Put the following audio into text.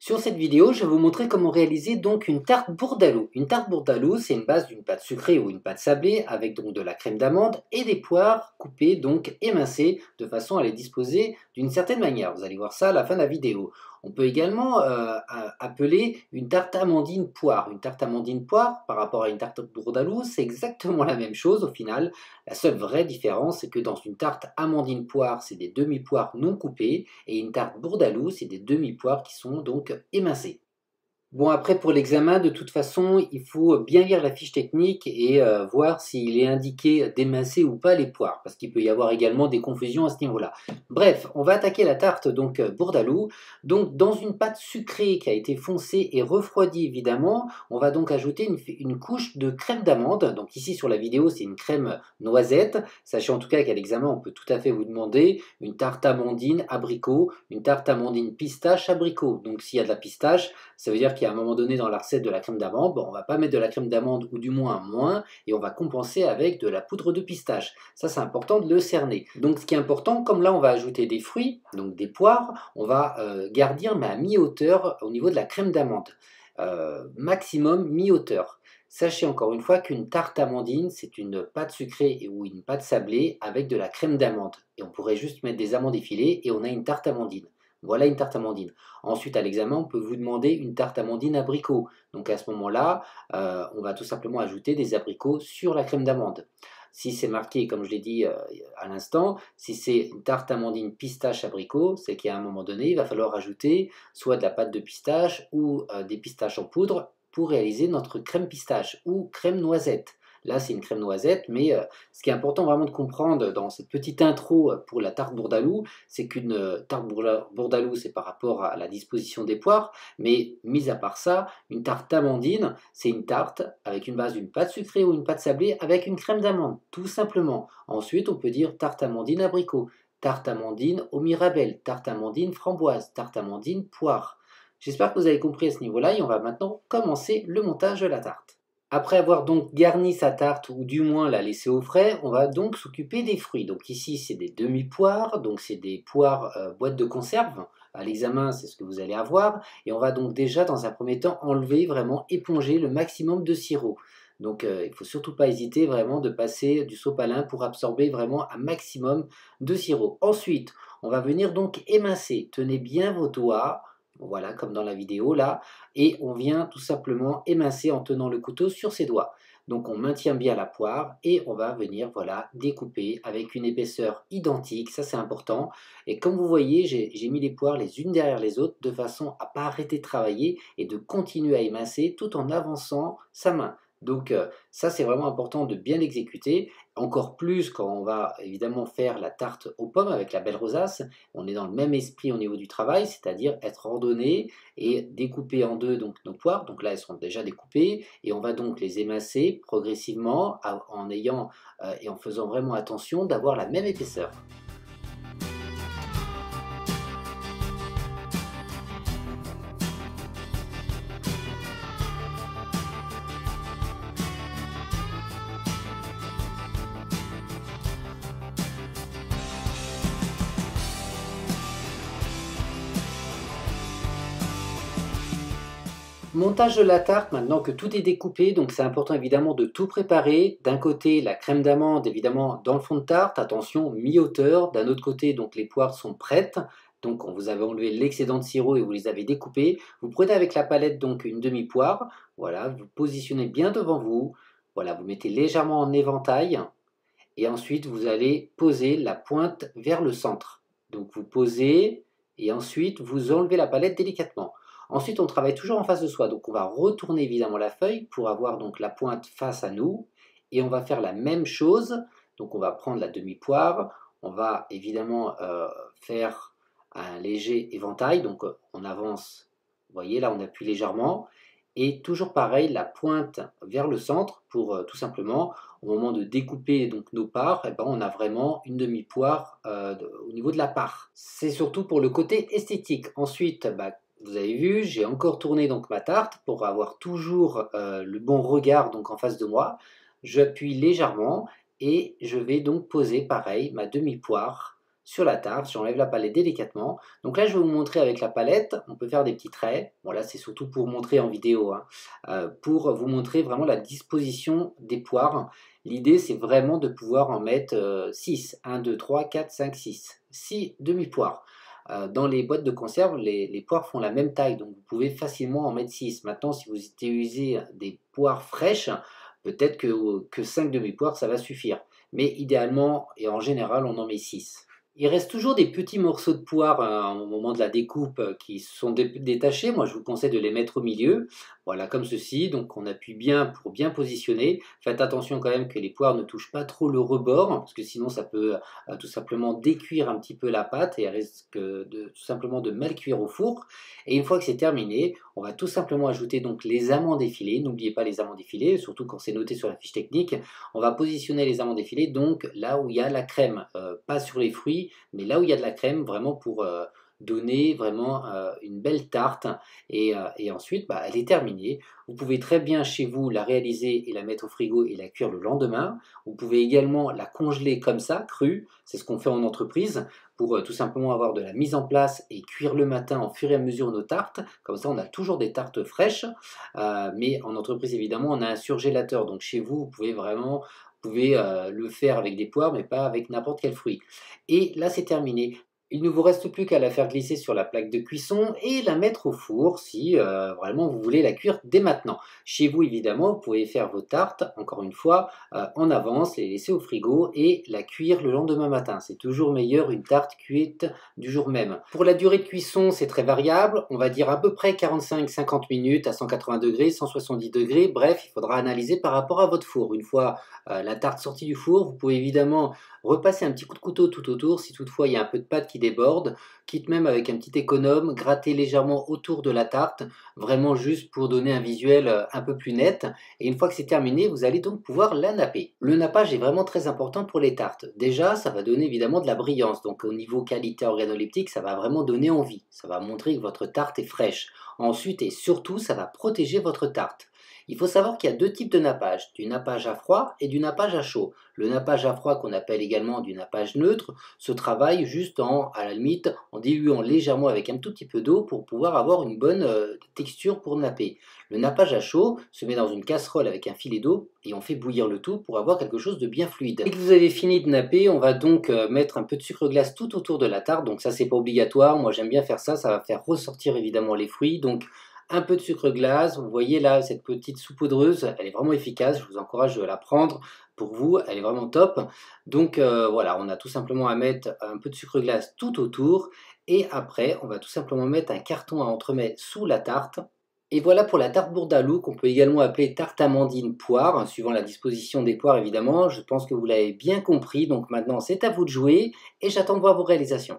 Sur cette vidéo, je vais vous montrer comment réaliser donc une tarte bourdaloue. Une tarte bourdaloue, c'est une base d'une pâte sucrée ou une pâte sablée avec donc de la crème d'amande et des poires coupées, donc émincées, de façon à les disposer d'une certaine manière. Vous allez voir ça à la fin de la vidéo. On peut également appeler une tarte amandine poire. Une tarte amandine poire par rapport à une tarte bourdaloue, c'est exactement la même chose au final. La seule vraie différence, c'est que dans une tarte amandine poire, c'est des demi-poires non coupées et une tarte bourdaloue, c'est des demi-poires qui sont donc émincées. Bon, après, pour l'examen, de toute façon, il faut bien lire la fiche technique et voir s'il est indiqué d'émincer ou pas les poires, parce qu'il peut y avoir également des confusions à ce niveau-là. Bref, on va attaquer la tarte donc bourdaloue. Donc, dans une pâte sucrée qui a été foncée et refroidie, évidemment, on va donc ajouter une couche de crème d'amande. Donc ici, sur la vidéo, c'est une crème noisette. Sachez en tout cas qu'à l'examen, on peut tout à fait vous demander une tarte amandine abricot, une tarte amandine pistache abricot. Donc, s'il y a de la pistache, ça veut dire qu'à un moment donné dans la recette de la crème d'amande, bon, on ne va pas mettre de la crème d'amande ou du moins moins et on va compenser avec de la poudre de pistache. Ça, c'est important de le cerner. Donc ce qui est important, comme là on va ajouter des fruits, donc des poires, on va gardir mais à mi-hauteur au niveau de la crème d'amande. Maximum mi-hauteur. Sachez encore une fois qu'une tarte amandine, c'est une pâte sucrée ou une pâte sablée avec de la crème d'amande. Et on pourrait juste mettre des amandes effilées et on a une tarte amandine. Voilà une tarte amandine. Ensuite, à l'examen, on peut vous demander une tarte amandine abricot. Donc à ce moment-là, on va tout simplement ajouter des abricots sur la crème d'amande. Si c'est marqué, comme je l'ai dit à l'instant, si c'est une tarte amandine pistache abricot, c'est qu'à un moment donné, il va falloir ajouter soit de la pâte de pistache ou des pistaches en poudre pour réaliser notre crème pistache ou crème noisette. Là, c'est une crème noisette, mais ce qui est important vraiment de comprendre dans cette petite intro pour la tarte bourdaloue, c'est qu'une tarte bourdaloue, c'est par rapport à la disposition des poires, mais mis à part ça, une tarte amandine, c'est une tarte avec une base d'une pâte sucrée ou une pâte sablée avec une crème d'amande, tout simplement. Ensuite, on peut dire tarte amandine abricot, tarte amandine au mirabelle, tarte amandine framboise, tarte amandine poire. J'espère que vous avez compris à ce niveau-là et on va maintenant commencer le montage de la tarte. Après avoir donc garni sa tarte, ou du moins la laissé au frais, on va donc s'occuper des fruits. Donc ici, c'est des demi-poires, donc c'est des poires boîte de conserve. À l'examen, c'est ce que vous allez avoir. Et on va donc déjà, dans un premier temps, enlever, vraiment éponger le maximum de sirop. Donc il ne faut surtout pas hésiter vraiment de passer du sopalin pour absorber vraiment un maximum de sirop. Ensuite, on va venir donc émincer. Tenez bien vos doigts. Voilà, comme dans la vidéo là, et on vient tout simplement émincer en tenant le couteau sur ses doigts. Donc on maintient bien la poire et on va venir voilà découper avec une épaisseur identique, ça c'est important. Et comme vous voyez, j'ai mis les poires les unes derrière les autres de façon à ne pas arrêter de travailler et de continuer à émincer tout en avançant sa main. Donc ça c'est vraiment important de bien l'exécuter, encore plus quand on va évidemment faire la tarte aux pommes avec la belle rosace. On est dans le même esprit au niveau du travail, c'est-à-dire être ordonné et découper en deux donc nos poires. Donc là elles seront déjà découpées et on va donc les émincer progressivement en ayant et en faisant vraiment attention d'avoir la même épaisseur. Montage de la tarte, maintenant que tout est découpé, donc c'est important évidemment de tout préparer. D'un côté, la crème d'amande évidemment dans le fond de tarte, attention, mi-hauteur. D'un autre côté, donc les poires sont prêtes. Donc vous avez enlevé l'excédent de sirop et vous les avez découpées. Vous prenez avec la palette donc une demi-poire, voilà, vous positionnez bien devant vous. Voilà, vous mettez légèrement en éventail et ensuite vous allez poser la pointe vers le centre. Donc vous posez et ensuite vous enlevez la palette délicatement. Ensuite, on travaille toujours en face de soi, donc on va retourner évidemment la feuille pour avoir donc la pointe face à nous, et on va faire la même chose, donc on va prendre la demi-poire, on va évidemment faire un léger éventail, donc on avance, vous voyez là on appuie légèrement, et toujours pareil, la pointe vers le centre pour tout simplement, au moment de découper donc nos parts, eh ben, on a vraiment une demi-poire au niveau de la part. C'est surtout pour le côté esthétique. Ensuite, vous avez vu, j'ai encore tourné donc ma tarte pour avoir toujours le bon regard donc en face de moi. J'appuie légèrement et je vais donc poser pareil ma demi-poire sur la tarte, j'enlève la palette délicatement. Donc là, je vais vous montrer avec la palette, on peut faire des petits traits. Bon là, c'est surtout pour montrer en vidéo, hein, pour vous montrer vraiment la disposition des poires. L'idée, c'est vraiment de pouvoir en mettre 6. 1, 2, 3, 4, 5, 6. 6 demi-poires. Dans les boîtes de conserve, les poires font la même taille, donc vous pouvez facilement en mettre 6. Maintenant, si vous utilisez des poires fraîches, peut-être que 5 demi-poires, ça va suffire. Mais idéalement, et en général, on en met 6. Il reste toujours des petits morceaux de poire au moment de la découpe qui sont détachés. Moi, je vous conseille de les mettre au milieu. Voilà, comme ceci. Donc, on appuie bien pour bien positionner. Faites attention quand même que les poires ne touchent pas trop le rebord, parce que sinon, ça peut tout simplement décuire un petit peu la pâte et elle risque tout simplement de mal cuire au four. Et une fois que c'est terminé, on va tout simplement ajouter donc les amandes effilées. N'oubliez pas les amandes effilées, surtout quand c'est noté sur la fiche technique. On va positionner les amandes effilées donc là où il y a la crème, pas sur les fruits, mais là où il y a de la crème, vraiment pour donner vraiment une belle tarte. Et ensuite, bah, elle est terminée. Vous pouvez très bien chez vous la réaliser et la mettre au frigo et la cuire le lendemain. Vous pouvez également la congeler comme ça, crue. C'est ce qu'on fait en entreprise pour tout simplement avoir de la mise en place et cuire le matin en fur et à mesure nos tartes. Comme ça, on a toujours des tartes fraîches. Mais en entreprise, évidemment, on a un surgélateur. Donc chez vous, vous pouvez vraiment le faire avec des poires, mais pas avec n'importe quel fruit. Et là, c'est terminé. Il ne vous reste plus qu'à la faire glisser sur la plaque de cuisson et la mettre au four si vraiment vous voulez la cuire dès maintenant. Chez vous, évidemment, vous pouvez faire vos tartes, encore une fois, en avance, les laisser au frigo et la cuire le lendemain matin. C'est toujours meilleur une tarte cuite du jour même. Pour la durée de cuisson, c'est très variable. On va dire à peu près 45-50 minutes à 180 degrés, 170 degrés. Bref, il faudra analyser par rapport à votre four. Une fois la tarte sortie du four, vous pouvez évidemment repasser un petit coup de couteau tout autour si toutefois il y a un peu de pâte qui déborde, quitte même avec un petit économe, gratter légèrement autour de la tarte, vraiment juste pour donner un visuel un peu plus net. Et une fois que c'est terminé, vous allez donc pouvoir la napper. Le nappage est vraiment très important pour les tartes. Déjà, ça va donner évidemment de la brillance, donc au niveau qualité organoleptique, ça va vraiment donner envie. Ça va montrer que votre tarte est fraîche. Ensuite et surtout, ça va protéger votre tarte. Il faut savoir qu'il y a deux types de nappage, du nappage à froid et du nappage à chaud. Le nappage à froid, qu'on appelle également du nappage neutre, se travaille juste à la limite, en diluant légèrement avec un tout petit peu d'eau pour pouvoir avoir une bonne texture pour napper. Le nappage à chaud se met dans une casserole avec un filet d'eau et on fait bouillir le tout pour avoir quelque chose de bien fluide. Dès que vous avez fini de napper, on va donc mettre un peu de sucre glace tout autour de la tarte, donc ça c'est pas obligatoire, moi j'aime bien faire ça, ça va faire ressortir évidemment les fruits, donc un peu de sucre glace, vous voyez là cette petite saupoudreuse, elle est vraiment efficace, je vous encourage à la prendre pour vous, elle est vraiment top. Donc voilà, on a tout simplement à mettre un peu de sucre glace tout autour et après on va tout simplement mettre un carton à entremets sous la tarte. Et voilà pour la tarte bourdaloue qu'on peut également appeler tarte amandine poire, hein, suivant la disposition des poires évidemment. Je pense que vous l'avez bien compris, donc maintenant c'est à vous de jouer et j'attends de voir vos réalisations.